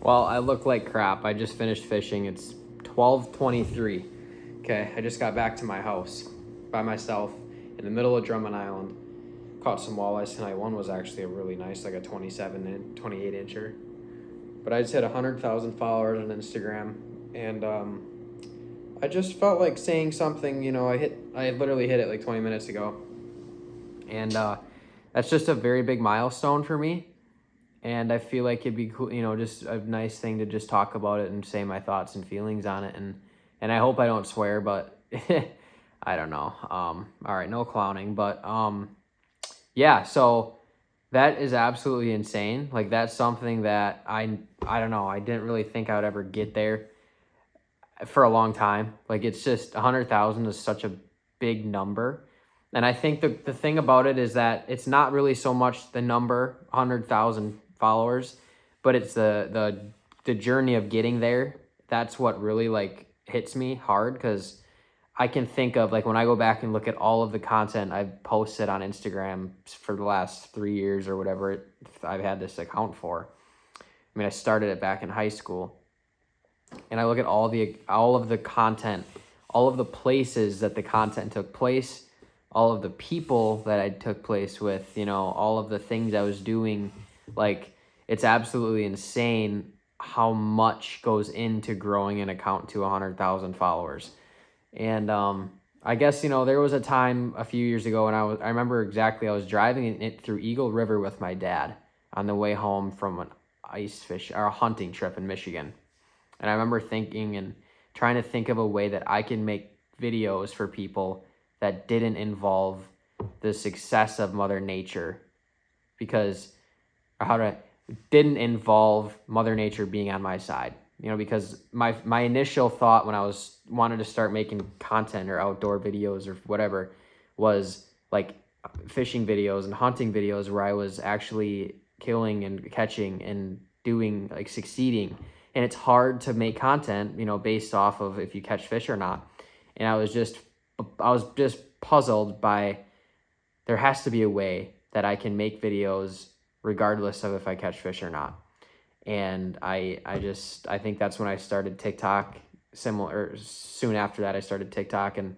Well, I look like crap. I just finished fishing. It's 12:23. Okay, I just got back to my house by myself in the middle of Drummond Island. Caught some walleyes tonight. One was actually a really nice, like a 28 incher. But I just hit 100,000 followers on Instagram, and I just felt like saying something. I literally hit it like 20 minutes ago, and that's just a very big milestone for me. And I feel like it'd be cool, just a nice thing to just talk about it and say my thoughts and feelings on it. And I hope I don't swear, but I don't know. All right, no clowning, but yeah. So that is absolutely insane. Like that's something that I don't know. I didn't really think I would ever get there for a long time. Like it's just 100,000 is such a big number. And I think the thing about it is that it's not really so much the number 100,000 followers, but it's the journey of getting there. That's what really like hits me hard, because I can think of like when I go back and look at all of the content I've posted on Instagram for the last 3 years or whatever I've had this account for. I mean, I started it back in high school, and I look at all of the content, all of the places that the content took place, all of the people that I took place with, all of the things I was doing. Like, it's absolutely insane how much goes into growing an account to 100,000 followers. And I guess, there was a time a few years ago when I remember exactly, I was driving it through Eagle River with my dad on the way home from an ice fish or a hunting trip in Michigan. And I remember thinking and trying to think of a way that I can make videos for people that didn't involve the success of Mother Nature, because didn't involve Mother Nature being on my side. Because my initial thought when I wanted to start making content or outdoor videos or whatever was like fishing videos and hunting videos where I was actually killing and catching and doing, like, succeeding. And it's hard to make content, based off of if you catch fish or not. And I was just puzzled by, there has to be a way that I can make videos regardless of if I catch fish or not. And I think that's when I started TikTok. Soon after that, I started TikTok and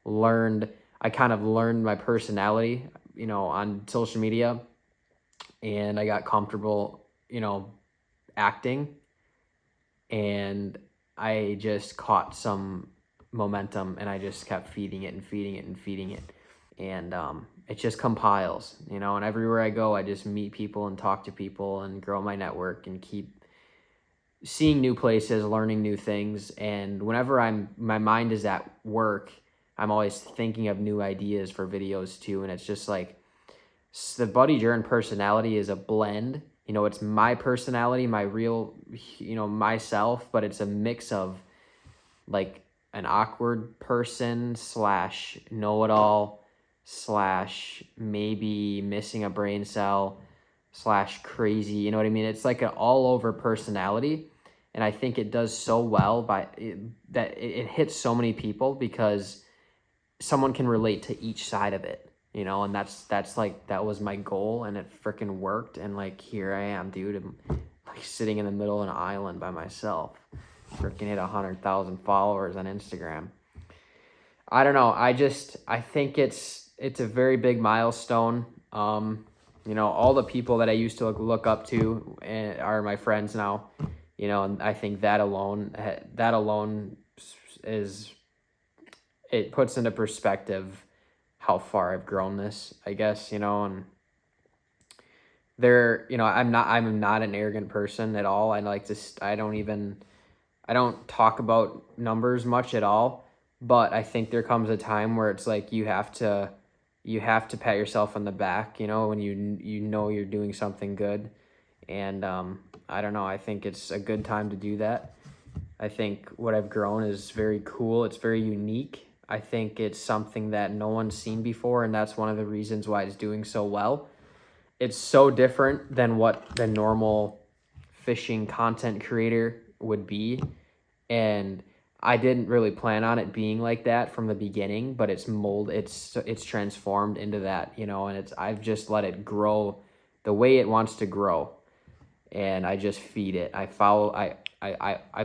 I kind of learned my personality, on social media, and I got comfortable, acting, and I just caught some momentum, and I just kept feeding it and feeding it and feeding it. And it just compiles, and everywhere I go, I just meet people and talk to people and grow my network and keep seeing new places, learning new things. And whenever my mind is at work, I'm always thinking of new ideas for videos too. And it's just like, the Buddy Jern personality is a blend. It's my personality, my real, myself, but it's a mix of like an awkward person / know-it-all / maybe missing a brain cell / crazy, you know what I mean? It's like an all-over personality, and I think it does so well that it hits so many people because someone can relate to each side of it, and that's like, that was my goal, and it freaking worked. And like, here I am, dude. I'm like sitting in the middle of an island by myself, freaking hit 100,000 followers on Instagram. I don't know. I think it's a very big milestone. All the people that I used to look up to are my friends now, and I think that alone it puts into perspective how far I've grown this, I guess, and I'm not an arrogant person at all. I don't talk about numbers much at all, but I think there comes a time where it's like you have to pat yourself on the back, when you're doing something good. And I don't know, I think it's a good time to do that. I think what I've grown is very cool. It's very unique. I think it's something that no one's seen before, and that's one of the reasons why it's doing so well. It's so different than what the normal fishing content creator would be, and I didn't really plan on it being like that from the beginning, but it's transformed into that, and I've just let it grow the way it wants to grow. and I just feed it. I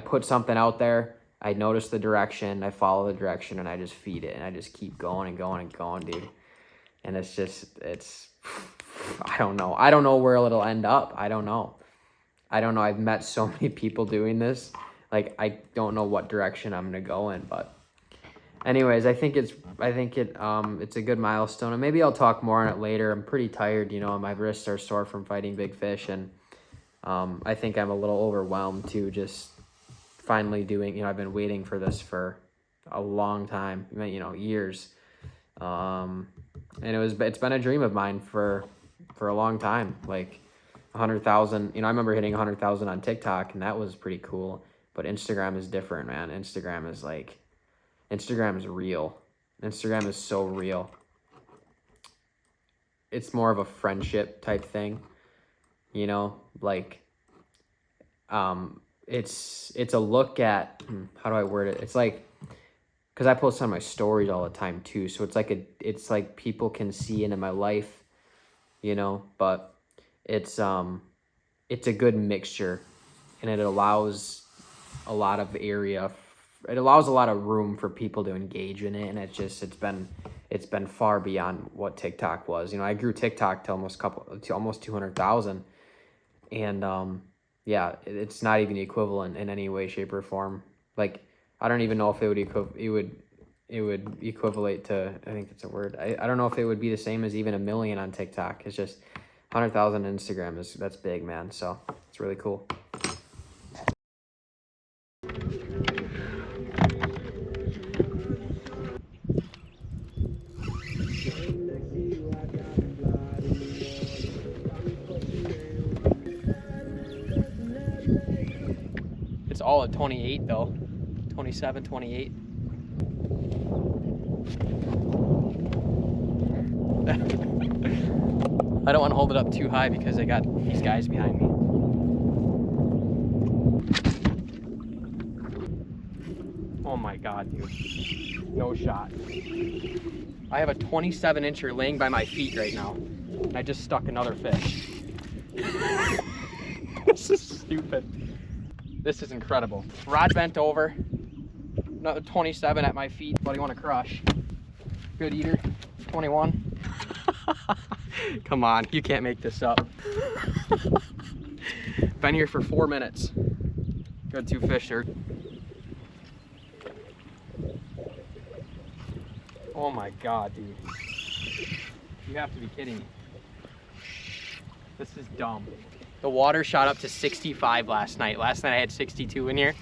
put something out there. I notice the direction, I follow the direction, and I just feed it, and I just keep going and going and going, dude. And I don't know. I don't know where it'll end up. I don't know. I've met so many people doing this. Like, I don't know what direction I'm gonna go in, but anyways, I think it's a good milestone, and maybe I'll talk more on it later. I'm pretty tired, you know, my wrists are sore from fighting big fish, and I think I'm a little overwhelmed too, just finally doing, you know, I've been waiting for this for a long time, you know, years. And it's been a dream of mine for a long time, like 100,000, you know, I remember hitting 100,000 on TikTok, and that was pretty cool. But Instagram is different, man. Instagram is real. Instagram is so real. It's more of a friendship type thing, you know, like, it's a look at, how do I word it? It's like, because I post on my stories all the time too. So it's like people can see into my life, you know, but it's a good mixture, and it allows a lot of room for people to engage in it. And it's been far beyond what TikTok was. You know, I grew TikTok to almost 200,000, and yeah, it's not even equivalent in any way, shape, or form. Like, I don't even know if it would equivalate to, I think it's a word. I don't know if it would be the same as even 1 million on TikTok. It's just 100,000 on Instagram that's big, man. So it's really cool. It's all at 28 though. 27, 28. I don't want to hold it up too high because I got these guys behind me. Oh my God, dude. No shot. I have a 27-incher laying by my feet right now. And I just stuck another fish. This is stupid. This is incredible. Rod bent over. Another 27 at my feet. What do you want to crush? Good eater. 21. Come on, you can't make this up. Been here for 4 minutes. Got 2 fish here. Oh my God, dude. You have to be kidding me. This is dumb. The water shot up to 65 last night. Last night I had 62 in here.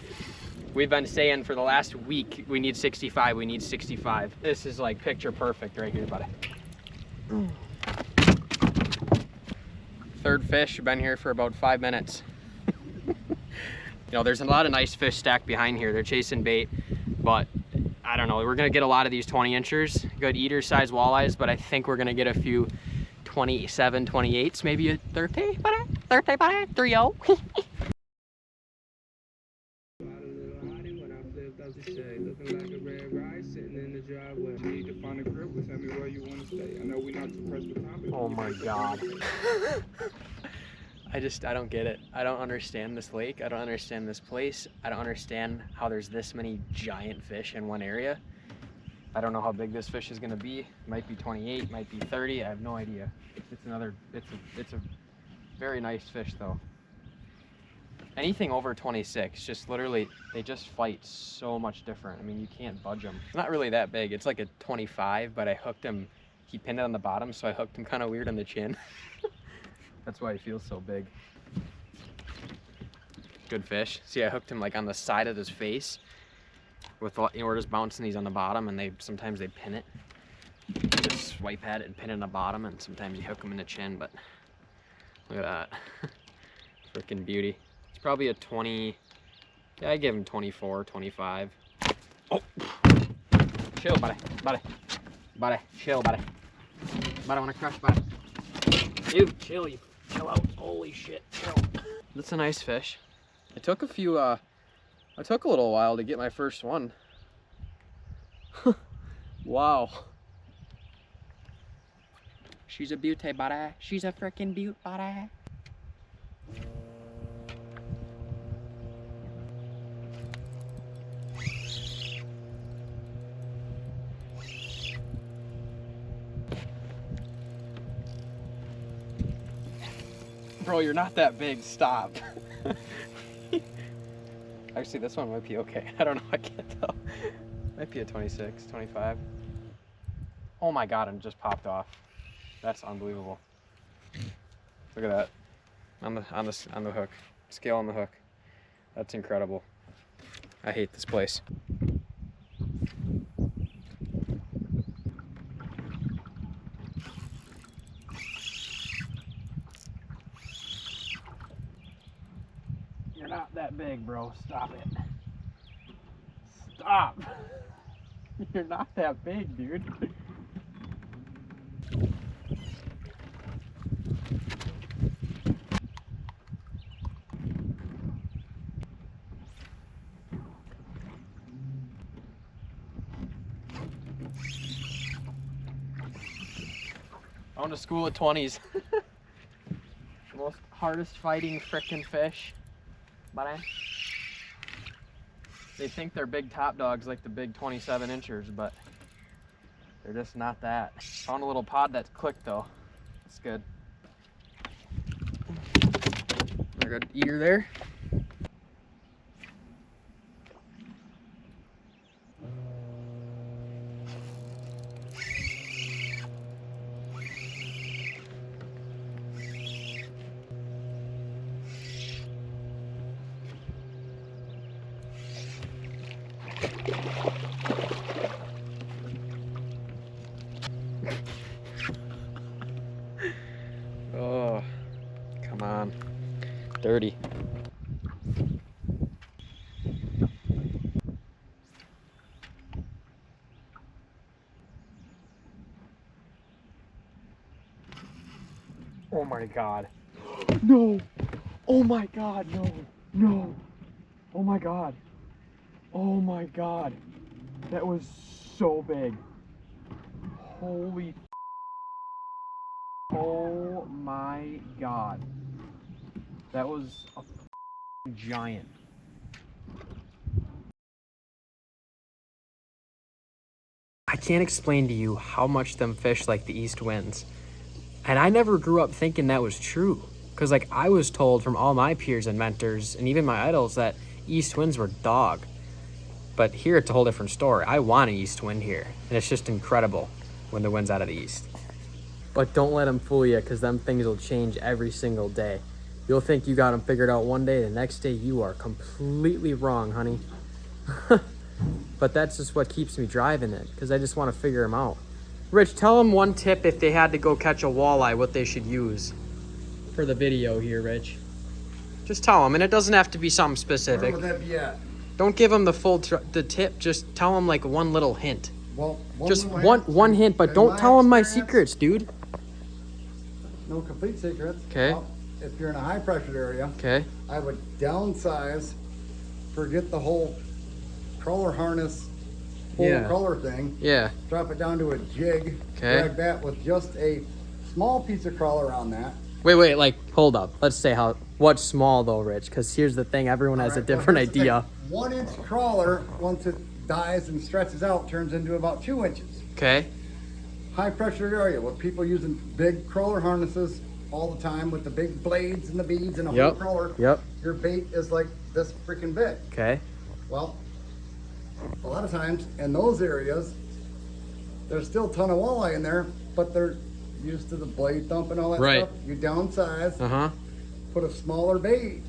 We've been saying for the last week, we need 65, we need 65. This is like picture perfect right here, buddy. Third fish, been here for about 5 minutes. You know, there's a lot of nice fish stacked behind here. They're chasing bait, but I don't know. We're gonna get a lot of these 20-inchers, good eater size walleyes, but I think we're gonna get a few 27, 28s, maybe a 30, 3-0. Oh my God. I don't get it. I don't understand this lake. I don't understand this place. I don't understand how there's this many giant fish in one area. I don't know how big this fish is gonna be. It might be 28, might be 30. I have no idea. It's a very nice fish though. Anything over 26, just literally, they just fight so much different. I mean, you can't budge them. It's not really that big. It's like a 25, but I hooked him, he pinned it on the bottom, so I hooked him kind of weird on the chin. That's why he feels so big. Good fish. See, I hooked him like on the side of his face. With, you know, we're just bouncing these on the bottom, and sometimes they pin it. Just swipe at it and pin it on the bottom, and sometimes you hook them in the chin, but look at that. Freaking beauty. It's probably a 20, yeah, I give him 24, 25. Oh, chill, buddy, chill, buddy. Buddy, wanna crush, buddy? Dude, chill out, holy shit, chill. That's a nice fish. It took I took a little while to get my first one. Wow. She's a beauty, buddy. She's a freaking beaut, buddy. Bro, you're not that big. Stop. Actually, this one might be okay. I don't know. I can't tell. Might be a 26, 25. Oh my god, and it just popped off. That's unbelievable. Look at that. On the hook. Scale on the hook. That's incredible. I hate this place. You're not that big, bro. Stop it. Stop. You're not that big, dude. I went to school at 20s. The most hardest fighting frickin' fish. But they think they're big top dogs like the big 27 inchers, but they're just not that. Found a little pod that clicked though. That's good. I got an eater there. Oh, come on. Dirty. Oh my god. No. Oh my god, no. No. Oh my god. Oh my god. That was so big. Holy. Oh my god. That was a giant. I can't explain to you how much them fish like the east winds. And I never grew up thinking that was true. Because like I was told from all my peers and mentors and even my idols that east winds were dog. But here it's a whole different story. I want an east wind here. And it's just incredible when the wind's out of the east. But don't let them fool you, because them things will change every single day. You'll think you got them figured out one day, the next day you are completely wrong, honey. But that's just what keeps me driving it, because I just want to figure them out. Rich, tell them one tip if they had to go catch a walleye, what they should use for the video here, Rich. Just tell them, and it doesn't have to be something specific. Where would that be at? Don't give them the full the tip. Just tell them like one little hint. Well, just one hint, but don't tell them my secrets, dude. No complete secrets. Okay. Well, if you're in a high pressure area, Okay. I would downsize, forget the whole crawler harness, whole Yeah. crawler thing. Yeah. Drop it down to a jig. Okay. Drag that with just a small piece of crawler on that. Wait, like, hold up. Let's say what's small though, Rich? Because here's the thing, everyone has a Alright, well, different here's the idea. thing. 1 inch crawler, once it dies and stretches out, turns into about 2 inches. Okay. High pressure area with people using big crawler harnesses all the time with the big blades and the beads and a whole crawler. Yep. Your bait is like this freaking big. Okay. Well, a lot of times in those areas, there's still a ton of walleye in there, but they're used to the blade thump and all that Right. stuff. You downsize, put a smaller bait,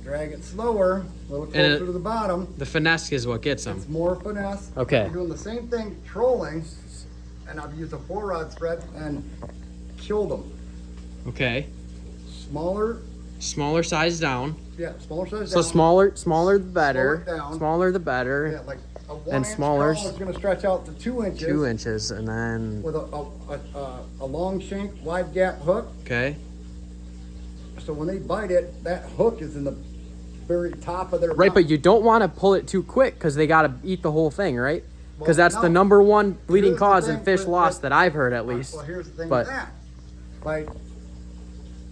drag it slower, a little closer to the bottom. The finesse is what gets them. It's more finesse. Okay. You're doing the same thing trolling, and I've used a 4-rod spread and killed them. Okay. Smaller, Smaller size down. yeah, smaller size So down. smaller the better. Slow it down. Smaller the better. Yeah, like a 1 And inch smaller. crawler is going to stretch out to 2 inches. 2 inches, and then With a long shank, wide gap hook. okay. So when they bite it, that hook is in the very top of their Right, mouth. but you don't want to pull it too quick because they got to eat the whole thing, right? Because Well, that's the no. number one bleeding Here's the cause in thing fish with- loss with- that I've heard at least. Well, here's the thing But with that. By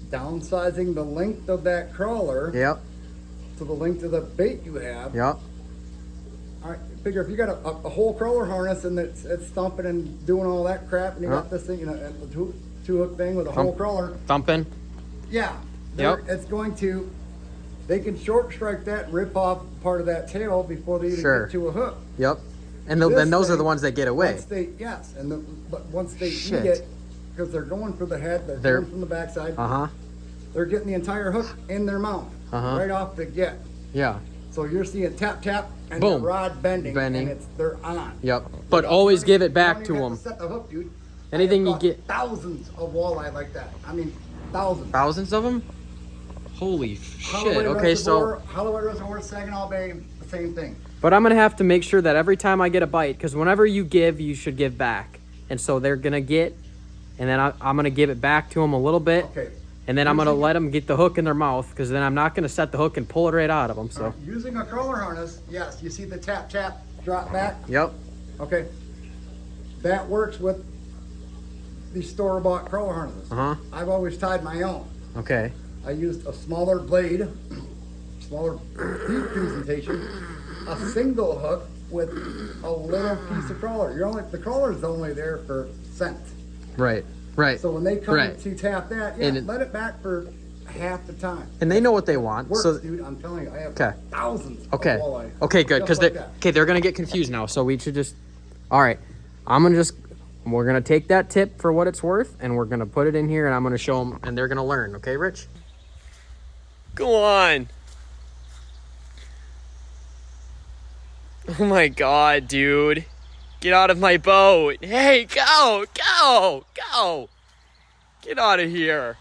downsizing the length of that crawler yep, to the length of the bait you have. yep. All right, figure if you got a whole crawler harness and it's thumping and doing all that crap, and you got this thing, you know, the two hook thing with a whole crawler. Thumping. Yeah, Yep. It's going to, they can short strike that and rip off part of that tail before they even Sure. get to a hook. Yep. And This then those are thing, the ones that get away. Once they, yes, but once they Shit. eat it, because they're going for the head, they're They're- going from the backside, Uh-huh. they're getting the entire hook in their mouth Uh-huh. right off the get. Yeah. So you're seeing tap tap and Boom. the rod bending, Bending. and they're on. Yep. But always give it back to You don't even them. have to set the hook, dude. Anything I you have get- caught thousands of walleye like that. I mean, thousands. Thousands of them? Holy shit. Okay, so... Holloway Reservoir, Saginaw Bay, the same thing. But I'm going to have to make sure that every time I get a bite, because whenever you give, you should give back. And so they're going to get, and then I'm going to give it back to them a little bit. Okay. And then I'm going to let them get the hook in their mouth, because then I'm not going to set the hook and pull it right out of them. So. Using a crawler harness, yes, you see the tap tap drop back. Yep. Okay. That works with the store-bought crawler harnesses. Uh-huh. I've always tied my own. Okay. I used a smaller blade, smaller heat presentation, a single hook with a little piece of crawler. The crawler's only there for scent. Right. Right. So when they come Right. to tap that, let it back for half the time. And they know what they want. Works, So dude. I'm telling you, I have Okay. thousands Okay. of walleye. Okay, good. Just Because like they're gonna get confused now. So we should just. All right. We're gonna take that tip for what it's worth, and we're gonna put it in here, and I'm gonna show them, and they're gonna learn. Okay, Rich? Go on. Oh my god, dude! Get out of my boat! Hey, go! Get out of here!